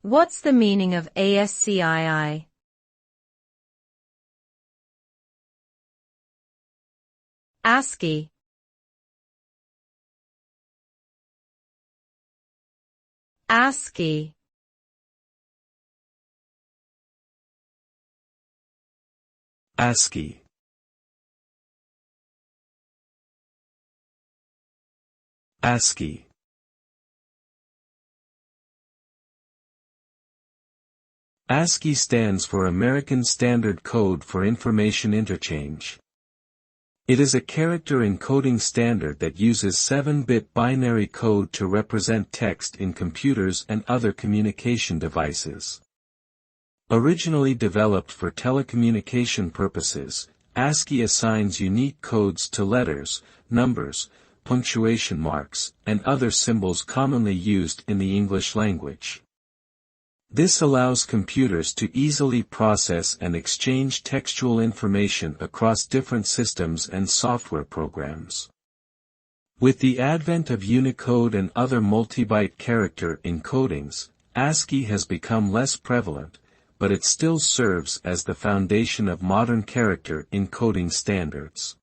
What's the meaning of ASCII? ASCII. ASCII. ASCII. ASCII. ASCII stands for American Standard Code for Information Interchange. It is a character encoding standard that uses 7-bit binary code to represent text in computers and other communication devices. Originally developed for telecommunication purposes, ASCII assigns unique codes to letters, numbers, punctuation marks, and other symbols commonly used in the English language. This allows computers to easily process and exchange textual information across different systems and software programs. With the advent of Unicode and other multi-byte character encodings, ASCII has become less prevalent, but it still serves as the foundation of modern character encoding standards.